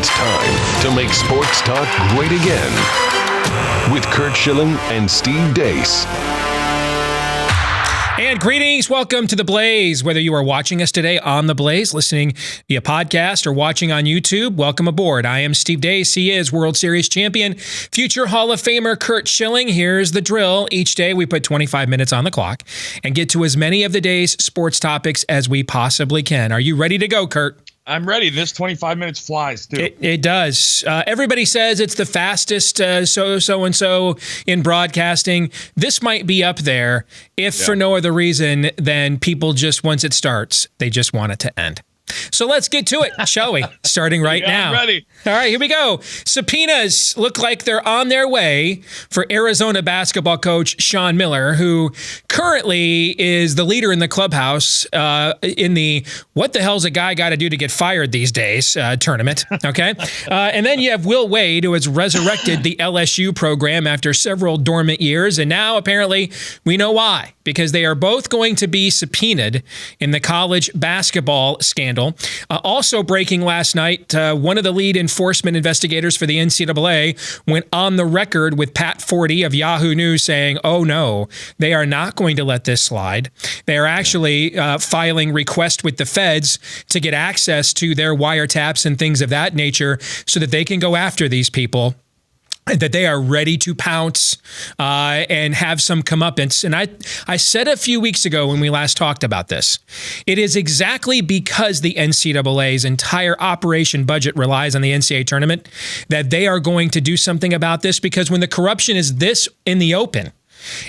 It's time to make sports talk great again with Curt Schilling and Steve Deace. And greetings. Welcome to The Blaze. Whether you are watching us today on The Blaze, listening via podcast, or watching on YouTube, welcome aboard. I am Steve Deace. He is World Series champion, future Hall of Famer Curt Schilling. Here's the drill. Each day we put 25 minutes on the clock and get to as many of the day's sports topics as we possibly can. Are you ready to go, Curt? I'm ready. This 25 minutes flies, too. It does. Everybody says it's the fastest so-and-so in broadcasting. This might be up there, if for no other reason than people just, once it starts, they just want it to end. So let's get to it, shall we? Starting right now. I'm ready. All right, here we go. Subpoenas look like they're on their way for Arizona basketball coach Sean Miller, who currently is the leader in the clubhouse in the what the hell's a guy got to do to get fired these days tournament, okay? And then you have Will Wade, who has resurrected the LSU program after several dormant years, and now apparently we know why, because they are both going to be subpoenaed in the college basketball scandal. Also breaking last night, one of the lead enforcement investigators for the NCAA went on the record with Pat Forty of Yahoo News saying, oh no, they are not going to let this slide. They are actually filing requests with the feds to get access to their wiretaps and things of that nature so that they can go after these people, that they are ready to pounce and have some comeuppance. And I said a few weeks ago when we last talked about this, it is exactly because the NCAA's entire operation budget relies on the NCAA tournament that they are going to do something about this, because when the corruption is this in the open,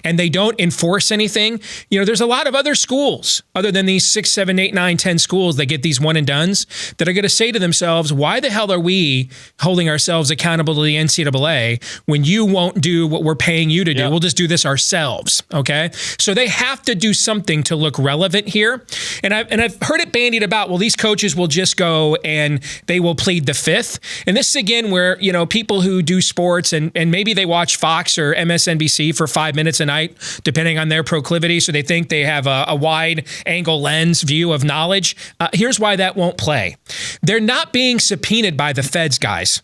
and they don't enforce anything, you know, there's a lot of other schools other than these 6, 7, 8, 9, 10 schools that get these one and dones that are going to say to themselves, why the hell are we holding ourselves accountable to the NCAA when you won't do what we're paying you to do? We'll just do this ourselves. Okay. So they have to do something to look relevant here. And I've heard it bandied about, well, these coaches will just go and they will plead the fifth. And this is again where, you know, people who do sports and maybe they watch Fox or MSNBC for 5 minutes a night, depending on their proclivity. So they think they have a wide angle lens view of knowledge. Here's why that won't play. They're not being subpoenaed by the feds, guys.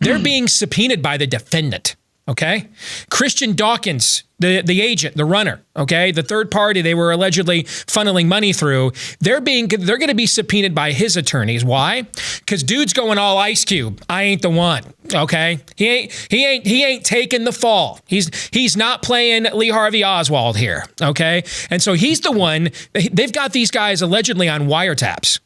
They're being subpoenaed by the defendant. Okay. Christian Dawkins, the agent, the runner, okay, the third party they were allegedly funneling money through, they're going to be subpoenaed by his attorneys. Why? Because dude's going all Ice Cube. I ain't the one. Okay. He ain't taking the fall. He's not playing Lee Harvey Oswald here. Okay. And so he's the one. They've got these guys allegedly on wiretaps.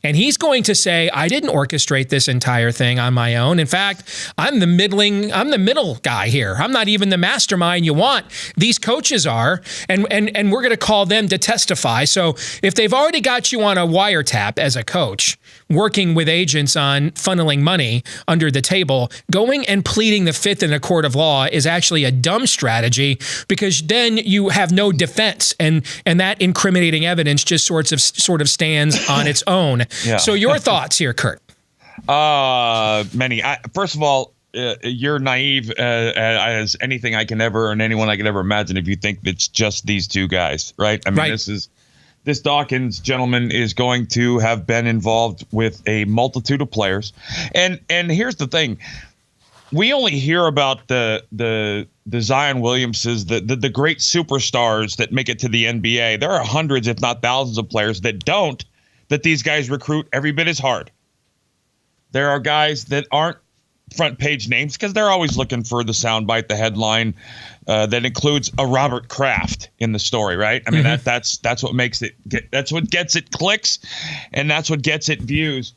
And he's going to say, I didn't orchestrate this entire thing on my own. In fact, I'm the middle guy here. I'm not even the mastermind you want. These coaches are, and we're going to call them to testify. So if they've already got you on a wiretap as a coach, working with agents on funneling money under the table, going and pleading the fifth in a court of law is actually a dumb strategy, because then you have no defense, and that incriminating evidence just sort of stands on its own. Yeah. So your thoughts here, Curt? Many. First of all, you're naive as anything I can ever and anyone I could ever imagine if you think it's just these two guys, right? I mean, this Dawkins gentleman is going to have been involved with a multitude of players. And here's the thing. We only hear about the Zion Williamses, the great superstars that make it to the NBA. There are hundreds, if not thousands, of players that these guys recruit every bit as hard. There are guys that aren't front page names because they're always looking for the soundbite, the headline that includes a Robert Kraft in the story, right? I mean, that's what makes it that's what gets it clicks, and that's what gets it views.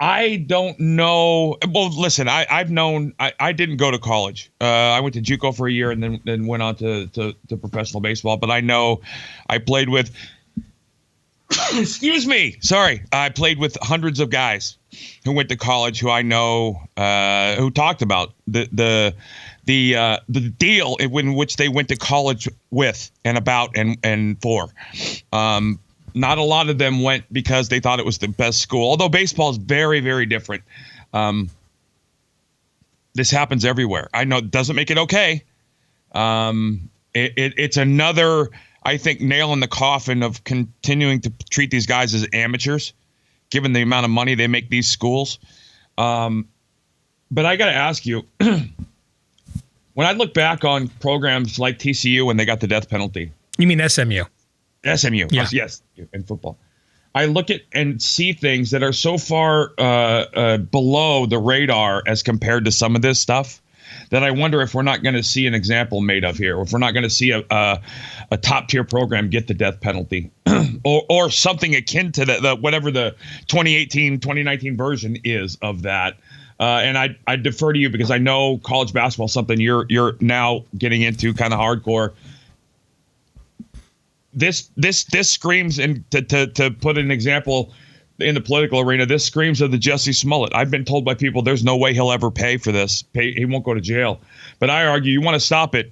I don't know. Well, listen, I've known. I didn't go to college. I went to JUCO for a year and then went on to professional baseball. But I know I played with. Excuse me. Sorry. I played with hundreds of guys who went to college who I know who talked about the deal in which they went to college with and about and for. Not a lot of them went because they thought it was the best school, although baseball is very, very different. This happens everywhere. I know it doesn't make it okay. It's another, I think, nail in the coffin of continuing to treat these guys as amateurs, given the amount of money they make these schools. But I got to ask you, when I look back on programs like TCU when they got the death penalty. You mean SMU? SMU, yeah. Yes, in football. I look at and see things that are so far below the radar as compared to some of this stuff that I wonder if we're not going to see an example made of here, or if we're not going to see a top tier program get the death penalty, or something akin to the whatever the 2018, 2019 version is of that. And I defer to you because I know college basketball is something you're now getting into kind of hardcore. This screams, and to put an example in the political arena, this screams of the Jussie Smollett. I've been told by people there's no way he'll ever pay for this. He won't go to jail. But I argue you want to stop it.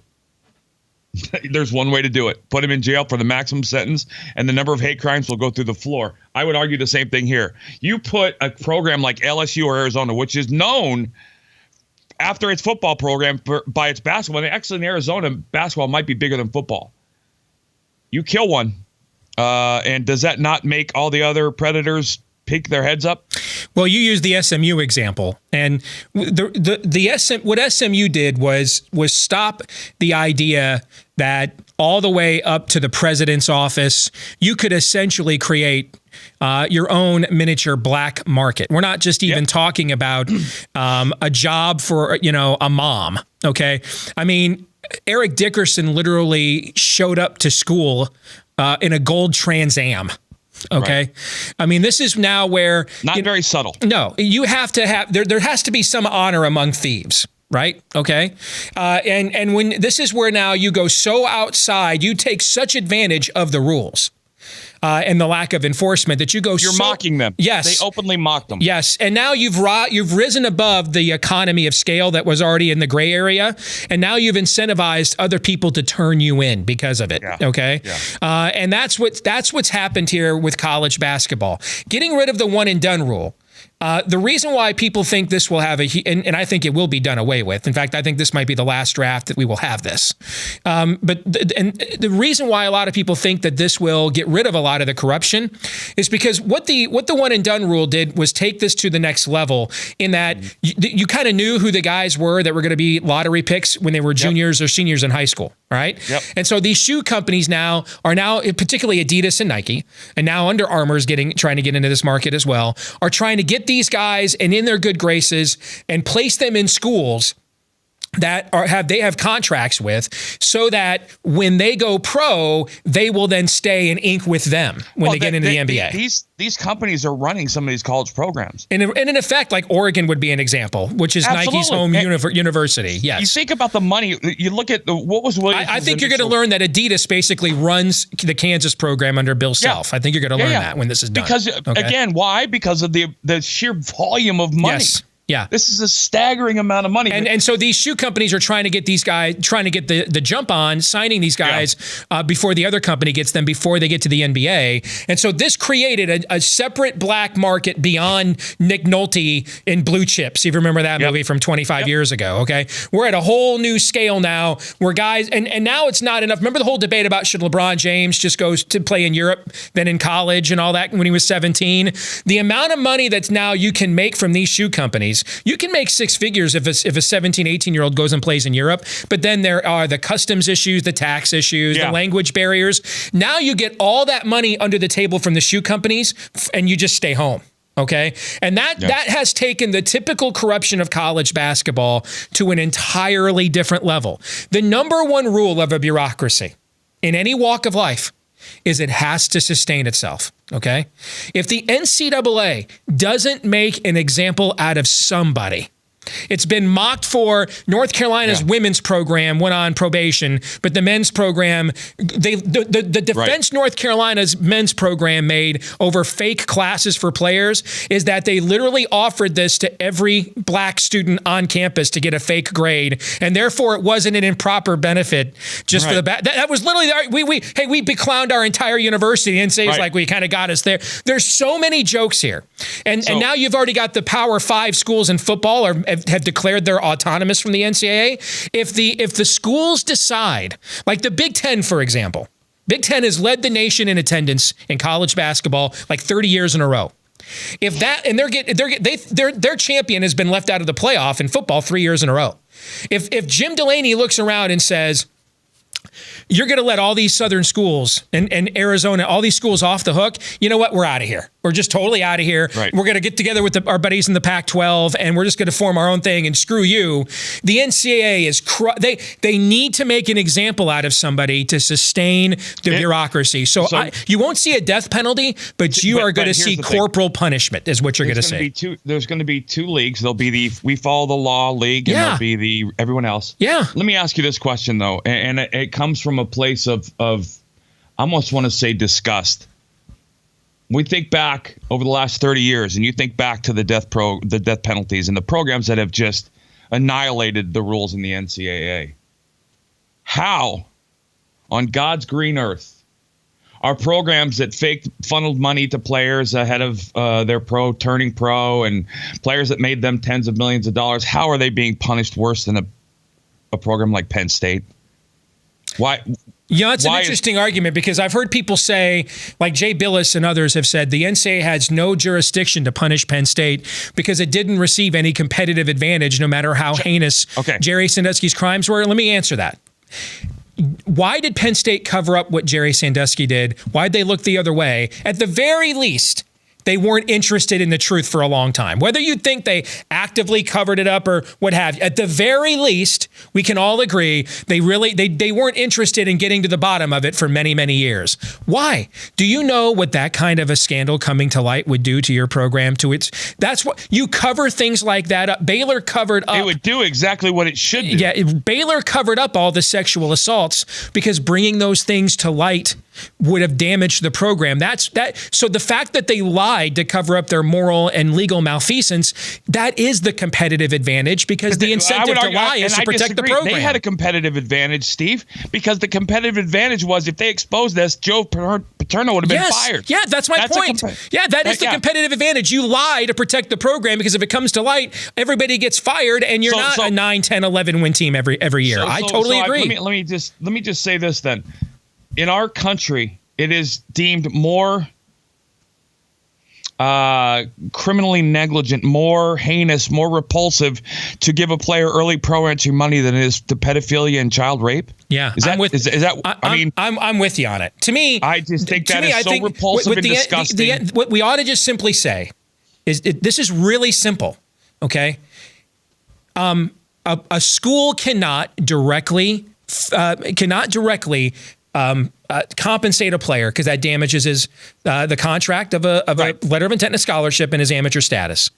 There's one way to do it. Put him in jail for the maximum sentence, and the number of hate crimes will go through the floor. I would argue the same thing here. You put a program like LSU or Arizona, which is known after its football program by its basketball. And actually, in Arizona, basketball might be bigger than football. You kill one, and does that not make all the other predators pick their heads up? Well, you used the SMU example, and what SMU did was stop the idea that all the way up to the president's office, you could essentially create your own miniature black market. We're not just even talking about a job for a mom. Okay, I mean, Eric Dickerson literally showed up to school in a gold Trans Am. Okay. Right. I mean, this is now where not very subtle. No, you have to have there has to be some honor among thieves. Right. OK. And when this is where now you go so outside, you take such advantage of the rules. And the lack of enforcement that you go. You're mocking them. Yes, they openly mock them. Yes, and now you've risen above the economy of scale that was already in the gray area, and now you've incentivized other people to turn you in because of it. Yeah. Okay, yeah. And that's what's happened here with college basketball. Getting rid of the one and done rule. The reason why people think this will have and I think it will be done away with. In fact, I think this might be the last draft that we will have this. But the reason why a lot of people think that this will get rid of a lot of the corruption is because what the one and done rule did was take this to the next level. In that you kind of knew who the guys were that were going to be lottery picks when they were juniors or seniors in high school, right? Yep. And so these shoe companies now, particularly Adidas and Nike, and now Under Armour is trying to get into this market as well, are trying to get these guys and in their good graces and place them in schools that they have contracts with, so that when they go pro, they will then stay and ink with them when they get into the NBA. These companies are running some of these college programs. And in effect, like Oregon would be an example, which is Absolutely. Nike's home university. Yes. You think about the money. You look at what was Williams. I think you're going to learn that Adidas basically runs the Kansas program under Bill Self. I think you're going to learn that when this is done. Because again, why? Because of the sheer volume of money. Yes. Yeah. This is a staggering amount of money. And so these shoe companies are trying to get these guys, trying to get the jump on signing these guys before the other company gets them, before they get to the NBA. And so this created a separate black market beyond Nick Nolte in Blue Chips. If you remember that movie from 25 years ago, okay? We're at a whole new scale now where guys, and now it's not enough. Remember the whole debate about should LeBron James just go to play in Europe than in college and all that when he was 17? The amount of money that's now you can make from these shoe companies, you can make six figures if a 17, 18-year-old goes and plays in Europe, but then there are the customs issues, the tax issues, the language barriers. Now you get all that money under the table from the shoe companies, and you just stay home. Okay. And that has taken the typical corruption of college basketball to an entirely different level. The number one rule of a bureaucracy in any walk of life is it has to sustain itself. Okay. If the NCAA doesn't make an example out of somebody, it's been mocked for North Carolina's women's program went on probation, but the men's program, the defense North Carolina's men's program made over fake classes for players is that they literally offered this to every black student on campus to get a fake grade, and therefore it wasn't an improper benefit just for the that was literally we beclowned our entire university and say it's like we kind of got us there. There's so many jokes here, and now you've already got the Power 5 schools in football or have declared they're autonomous from the NCAA. If the schools decide, like the Big Ten, for example, Big Ten has led the nation in attendance in college basketball like 30 years in a row. If that, and their champion has been left out of the playoff in football 3 years in a row. If Jim Delaney looks around and says, you're going to let all these Southern schools and Arizona, all these schools off the hook, you know what? We're out of here. We're just totally out of here. Right. We're going to get together with our buddies in the Pac-12, and we're just going to form our own thing, and screw you. The NCAA is they need to make an example out of somebody to sustain the bureaucry. So you won't see a death penalty, but you are going to see corporal punishment is what you're going to see. There's going to be two leagues. There'll be the We Follow the Law league, and there'll be the everyone else. Yeah. Let me ask you this question, though, and it comes from a place of I almost want to say disgust. We think back over the last 30 years, and you think back to the death penalties and the programs that have just annihilated the rules in the NCAA. How, on God's green earth, are programs that funneled money to players ahead of their turning pro, and players that made them tens of millions of dollars, how are they being punished worse than a program like Penn State? Why? It's an interesting argument, because I've heard people say, like Jay Billis and others have said, the NCAA has no jurisdiction to punish Penn State because it didn't receive any competitive advantage, no matter how heinous Jerry Sandusky's crimes were. Let me answer that. Why did Penn State cover up what Jerry Sandusky did? Why'd they look the other way? At the very least, they weren't interested in the truth for a long time. Whether you think they actively covered it up or what have you, at the very least, we can all agree they weren't interested in getting to the bottom of it for many, many years. Why? Do you know what that kind of a scandal coming to light would do to your program? That's what you cover things like that up. Baylor covered up. It would do exactly what it should do. Yeah, Baylor covered up all the sexual assaults because bringing those things to light would have damaged the program. So the fact that they lied to cover up their moral and legal malfeasance, that is the competitive advange, because the incentive to lie is to protect the program. They had a competitive advantage, Steve, because the competitive advantage was if they exposed this, Joe Paterno would have been fired. Yeah, that's my point. That is the competitive advantage. You lie to protect the program, because if it comes to light, everybody gets fired, and you're not a 9, 10, 11 win team every year. I totally agree. Let me just say this then. In our country, it is deemed more criminally negligent, more heinous, more repulsive to give a player early pro entry money than it is to pedophilia and child rape. Yeah, I'm with you on it. To me, I just think that is so repulsive and disgusting. What we ought to just simply say is this is really simple. Okay, a school cannot directly compensate a player because that damages the contract of a letter of intent and a scholarship and his amateur status.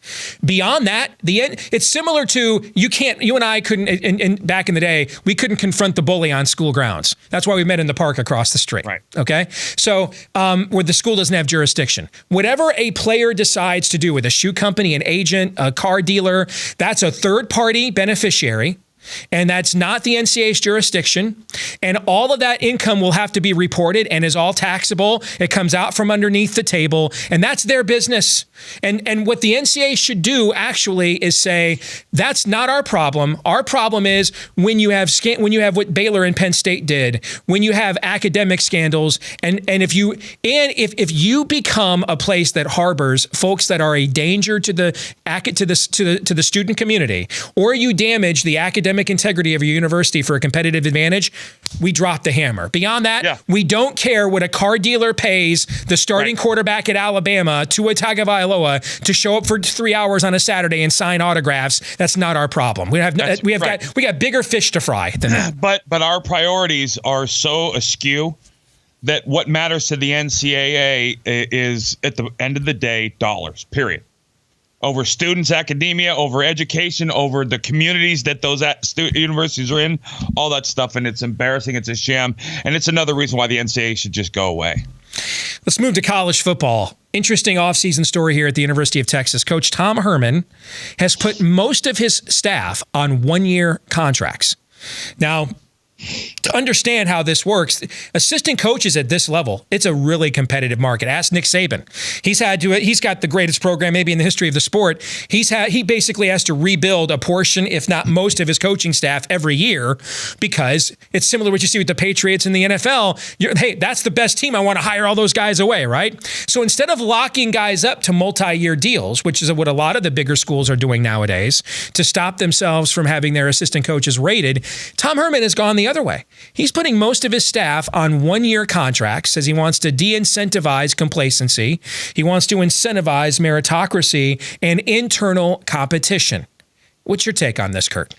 Beyond that, it's similar to you and I couldn't, and back in the day, we couldn't confront the bully on school grounds. That's why we met in the park across the street. Right. Okay. So where the school doesn't have jurisdiction, whatever a player decides to do with a shoe company, an agent, a car dealer, that's a third party beneficiary. And that's not the NCAA's jurisdiction. And all of that income will have to be reported and is all taxable. It comes out from underneath the table, and that's their business. And what the NCAA should do actually is say, that's not our problem. Our problem is when you have what Baylor and Penn State did, when you have academic scandals, and if you become a place that harbors folks that are a danger to the student community, or you damage the academic integrity of your university for a competitive advantage, we drop the hammer. Beyond that, we don't care what a car dealer pays the starting quarterback at Alabama, Tua Tagovailoa, to show up for 3 hours on a Saturday and sign autographs. That's not our problem. We got bigger fish to fry than that. But our priorities are so askew that what matters to the NCAA is, at the end of the day, dollars. Period. Over students, academia, over education, over the communities that those universities are in, all that stuff. And it's embarrassing. It's a sham. And it's another reason why the NCAA should just go away. Let's move to college football. Interesting offseason story here at the University of Texas. Coach Tom Herman has put most of his staff on one-year contracts. Now, to understand how this works, assistant coaches at this level, it's a really competitive market. Ask Nick Saban. He's got the greatest program maybe in the history of the sport. He basically has to rebuild a portion, if not most, of his coaching staff every year, because it's similar to what you see with the Patriots in the NFL. Hey, that's the best team. I want to hire all those guys away, right? So instead of locking guys up to multi-year deals, which is what a lot of the bigger schools are doing nowadays to stop themselves from having their assistant coaches rated, Tom Herman has gone the other way. He's putting most of his staff on one-year contracts, says he wants to de-incentivize complacency. He wants to incentivize meritocracy and internal competition. What's your take on this, Curt?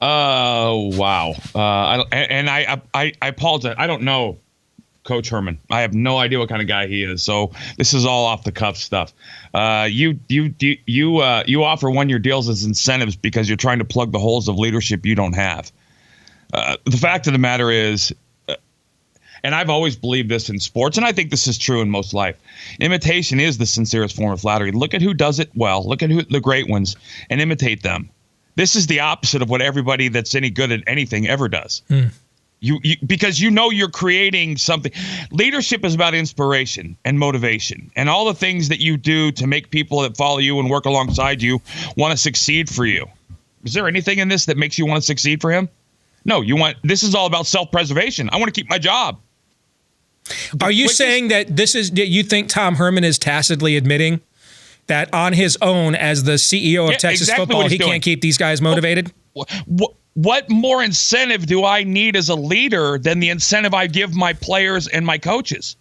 Wow. I apologize. I don't know Coach Herman. I have no idea what kind of guy he is. So this is all off the cuff stuff. You offer one-year deals as incentives because you're trying to plug the holes of leadership you don't have. The fact of the matter is, and I've always believed this in sports, and I think this is true in most life, imitation is the sincerest form of flattery. Look at who does it well. Look at the great ones and imitate them. This is the opposite of what everybody that's any good at anything ever does. Because you're creating something. Leadership is about inspiration and motivation and all the things that you do to make people that follow you and work alongside you want to succeed for you. Is there anything in this that makes you want to succeed for him? No, this is all about self-preservation. I want to keep my job. Are you saying that you think Tom Herman is tacitly admitting that on his own as the CEO of Texas football, he can't keep these guys motivated? What more incentive do I need as a leader than the incentive I give my players and my coaches?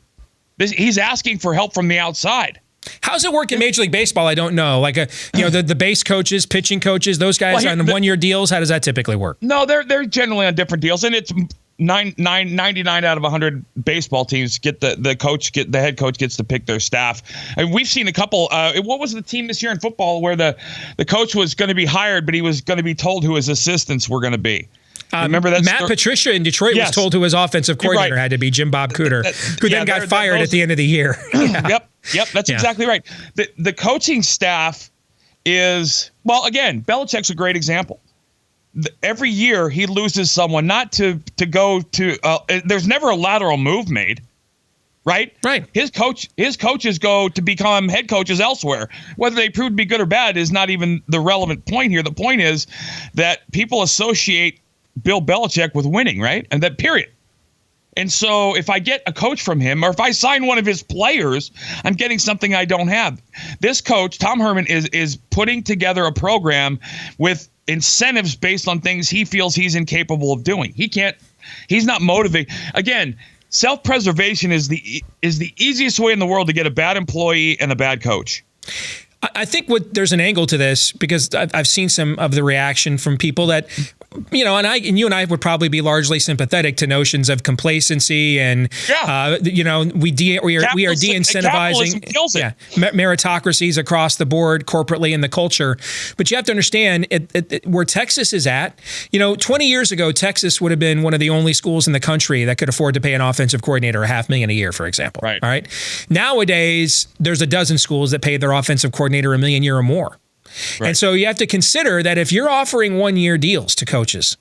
He's asking for help from the outside. How's it work in Major League Baseball? I don't know. Like the base coaches, pitching coaches, those guys on one-year deals. How does that typically work? No, they're generally on different deals, and it's 99 out of 100 baseball teams get the head coach gets to pick their staff. And we've seen a couple. What was the team this year in football where the coach was going to be hired, but he was going to be told who his assistants were going to be? Remember that Matt Patricia in Detroit was told who his offensive coordinator had to be, Jim Bob Cooter, who then got fired at the end of the year. Yep, that's exactly right. The coaching staff is, well, again, Belichick's a great example. Every year he loses someone, not to go to. There's never a lateral move made, right? Right. His coaches go to become head coaches elsewhere. Whether they prove to be good or bad is not even the relevant point here. The point is that people associate Bill Belichick with winning, right? And that period. And so if I get a coach from him, or if I sign one of his players, I'm getting something I don't have. This coach, Tom Herman, is putting together a program with incentives based on things he feels he's incapable of doing. He's not motivated. Again, self-preservation is the easiest way in the world to get a bad employee and a bad coach. I think there's an angle to this because I've seen some of the reaction from people that, and you and I would probably be largely sympathetic to notions of complacency and, we are de-incentivizing meritocracies across the board corporately in the culture. But you have to understand where Texas is at. 20 years ago, Texas would have been one of the only schools in the country that could afford to pay an offensive coordinator $500,000 a year, for example. Right. All right. Nowadays, there's a dozen schools that pay their offensive coordinator $1 million a year or more. Right. And so you have to consider that if you're offering one-year deals to coaches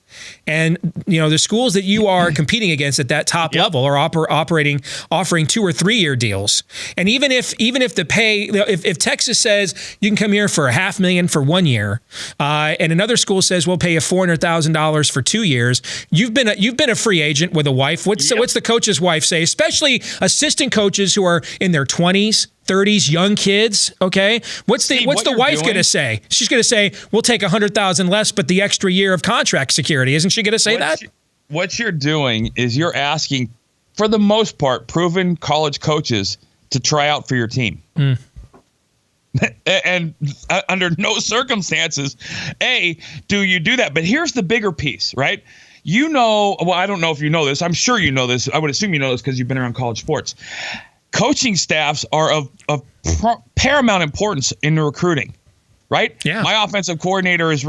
and, the schools that you are competing against at that top level are offering 2 or 3 year deals. And even if the pay, if Texas says you can come here for $500,000 for 1 year, and another school says we'll pay you $400,000 for 2 years, you've been a free agent with a wife. What's the coach's wife say? Especially assistant coaches who are in their 20s. 30s, young kids, okay? What's the wife going to say? She's going to say, we'll take $100,000 less, but the extra year of contract security. Isn't she going to say that? What you're doing is you're asking, for the most part, proven college coaches to try out for your team. And under no circumstances, do you do that? But here's the bigger piece, right? I don't know if you know this. I'm sure you know this. I would assume you know this because you've been around college sports. Coaching staffs are of paramount importance in the recruiting. right? Yeah. My offensive coordinator is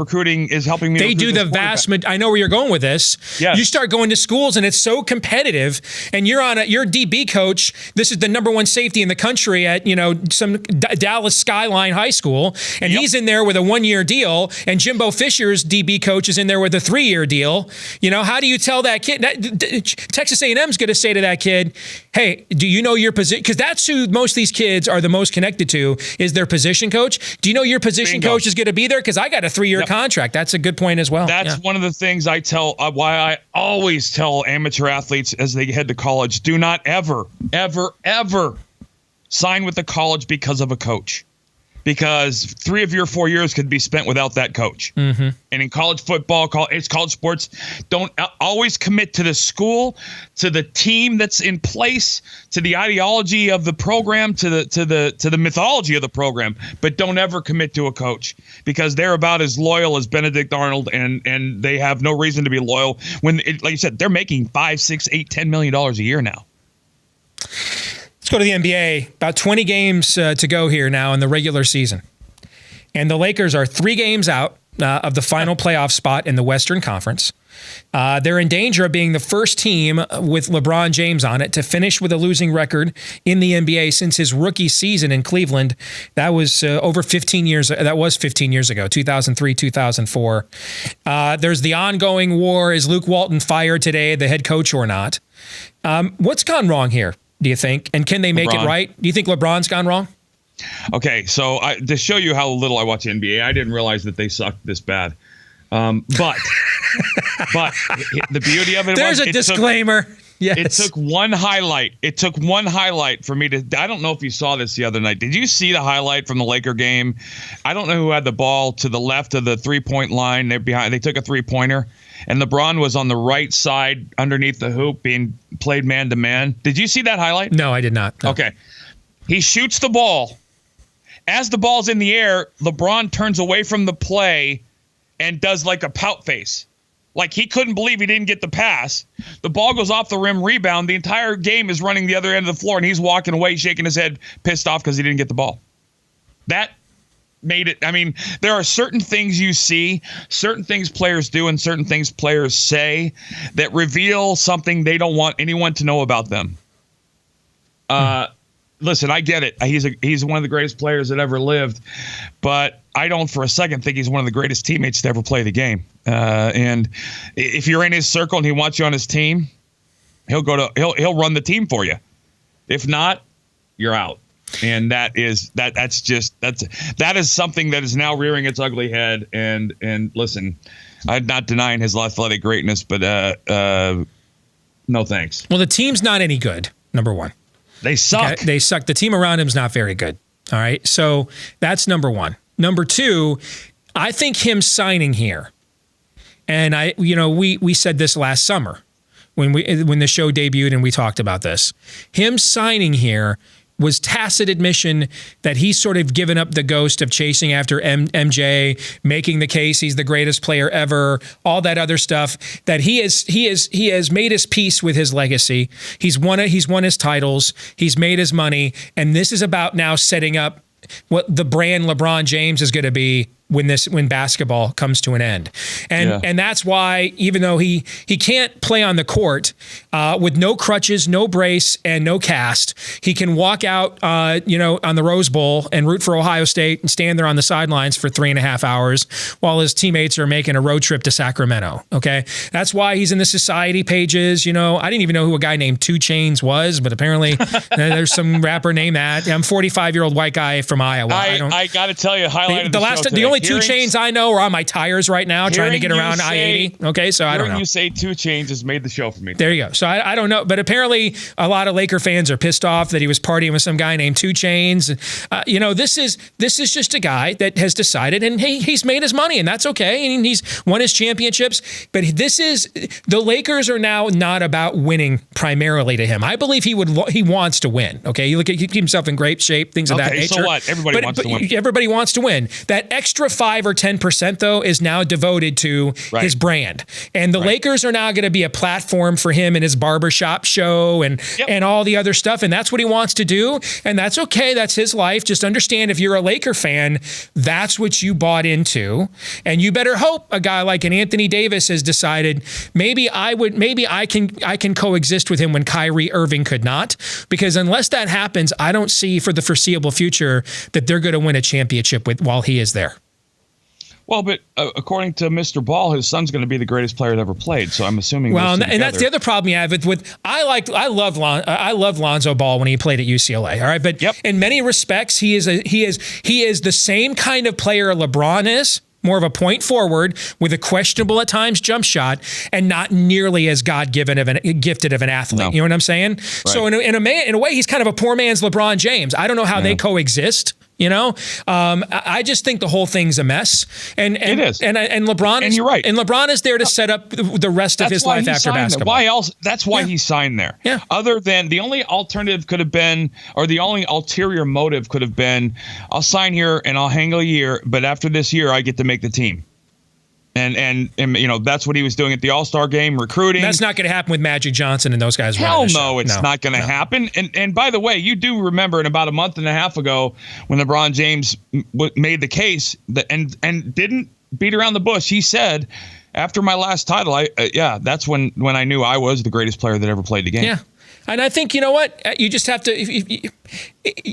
helping me. They do the vast. I know where you're going with this. Yes. You start going to schools and it's so competitive, and you're DB coach. This is the number one safety in the country at some Dallas Skyline High School, and he's in there with a 1-year deal, and Jimbo Fisher's DB coach is in there with a 3-year deal. How do you tell that kid? Texas A&M's going to say to that kid, "Hey, do you know your position?" Because that's who most of these kids are the most connected to, is their position coach. Do you know your position coach is going to be there? Because I got a 3-year contract. That's a good point as well. That's one of the things I tell, why I always tell amateur athletes as they head to college, do not ever, ever, ever sign with the college because of a coach. Because 3 of your 4 years could be spent without that coach. Mm-hmm. And in college football, it's college sports, don't always commit to the school, to the team that's in place, to the ideology of the program, to the mythology of the program, but don't ever commit to a coach, because they're about as loyal as Benedict Arnold, and they have no reason to be loyal when, like you said, they're making $5, $6, $8, $10 million a year now. Let's go to the NBA. About 20 games to go here now in the regular season. And the Lakers are 3 games out of the final playoff spot in the Western Conference. They're in danger of being the first team with LeBron James on it to finish with a losing record in the NBA since his rookie season in Cleveland. That was over 15 years. That was 15 years ago, 2003, 2004. There's the ongoing war. Is Luke Walton fired today, the head coach, or not? What's gone wrong here, do you think? And can they make it right? Do you think LeBron's gone wrong? Okay, so to show you how little I watch NBA, I didn't realize that they sucked this bad. But the beauty of it There's a disclaimer. Yes. It took one highlight. It took one highlight for me to. I don't know if you saw this the other night. Did you see the highlight from the Laker game? I don't know who had the ball to the left of the 3-point line. They're behind. They took a 3-pointer, and LeBron was on the right side underneath the hoop being played man to man. Did you see that highlight? No, I did not. No. Okay. He shoots the ball. As the ball's in the air, LeBron turns away from the play and does like a pout face. Like he couldn't believe he didn't get the pass. The ball goes off the rim, rebound. The entire game is running the other end of the floor, and he's walking away, shaking his head, pissed off because he didn't get the ball. That made it. I mean, there are certain things you see, certain things players do, and certain things players say that reveal something they don't want anyone to know about them. Listen, I get it. He's one of the greatest players that ever lived, but I don't for a second think he's one of the greatest teammates to ever play the game. And if you're in his circle and he wants you on his team, he'll run the team for you. If not, you're out. And that is something that is now rearing its ugly head. And listen, I'm not denying his athletic greatness, but no thanks. Well, the team's not any good. Number one. They suck. Okay? They suck. The team around him is not very good. All right. So that's number one. Number two, I think him signing here, and we said this last summer when the show debuted and we talked about this. Him signing here was tacit admission that he's sort of given up the ghost of chasing after MJ, making the case he's the greatest player ever, all that other stuff. That he has made his peace with his legacy. He's won his titles. He's made his money, and this is about now setting up what the brand LeBron James is going to be when basketball comes to an end. And that's why, even though he can't play on the court with no crutches, no brace, and no cast, he can walk out on the Rose Bowl and root for Ohio State and stand there on the sidelines for 3.5 hours while his teammates are making a road trip to Sacramento. Okay. That's why he's in the society pages. I didn't even know who a guy named 2 Chainz was, but apparently there's some rapper named that. I'm a 45-year-old white guy from Iowa. I got to tell you, the only 2 Chainz I know are on my tires right now trying to get around I-80. Okay, so I don't know. You say 2 Chainz has made the show for me. There you go. So I don't know, but apparently a lot of Laker fans are pissed off that he was partying with some guy named 2 Chainz. This is just a guy that has decided, and he's made his money, and that's okay, and he's won his championships. But the Lakers are now not about winning primarily to him. I believe he wants to win. Okay, he keep himself in great shape, things of that nature. So what? Everybody wants to win. Everybody wants to win. That extra 5 or 10%, though, is now devoted to his brand. And the Lakers are now going to be a platform for him and his barbershop show and all the other stuff. And that's what he wants to do. And that's okay. That's his life. Just understand, if you're a Laker fan, that's what you bought into. And you better hope a guy like an Anthony Davis has decided, maybe I can coexist with him when Kyrie Irving could not. Because unless that happens, I don't see for the foreseeable future that they're going to win a championship while he is there. Well, but according to Mr. Ball, his son's going to be the greatest player that ever played. So I'm assuming. Well, and that's the other problem you have with I love Lonzo Ball when he played at UCLA. All right, but in many respects, he is the same kind of player LeBron is. More of a point forward with a questionable at times jump shot, and not nearly as gifted of an athlete. No. You know what I'm saying? Right. So in a way, he's kind of a poor man's LeBron James. I don't know how they coexist. I just think the whole thing's a mess. And it is. And LeBron is, you're right. And LeBron is there to set up the rest of his life after basketball. Why else? That's why he signed there. Yeah. Other than the only alternative could have been, or the only ulterior motive could have been, I'll sign here and I'll hang a year, but after this year, I get to make the team. And that's what he was doing at the All-Star game, recruiting. That's not going to happen with Magic Johnson and those guys. Hell no, it's not going to happen. And by the way, you do remember, in about a month and a half ago, when LeBron James made the case and didn't beat around the bush, he said, after my last title, that's when I knew I was the greatest player that ever played the game. Yeah. And I think, you know what? You just have to.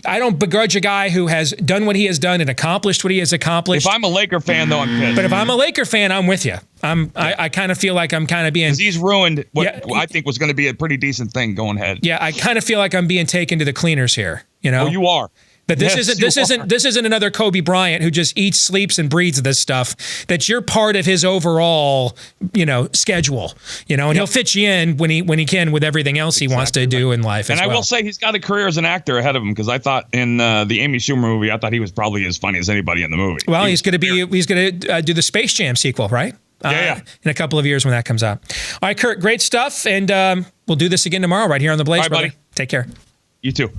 I don't begrudge a guy who has done what he has done and accomplished what he has accomplished. If I'm a Laker fan, though, I'm pissed. But if I'm a Laker fan, I'm with you. I kind of feel like I'm kind of being. Because he's ruined what I think was going to be a pretty decent thing going ahead. Yeah, I kind of feel like I'm being taken to the cleaners here. Oh, you are. That this isn't another Kobe Bryant who just eats, sleeps, and breathes this stuff. That you're part of his overall, schedule. And he'll fit you in when he can with everything else he wants to do in life. And I will say he's got a career as an actor ahead of him, because I thought in the Amy Schumer movie, I thought he was probably as funny as anybody in the movie. Well, he's going to do the Space Jam sequel, right? In a couple of years when that comes out. All right, Curt, great stuff, and we'll do this again tomorrow right here on The Blaze, brother. Buddy. Take care. You too.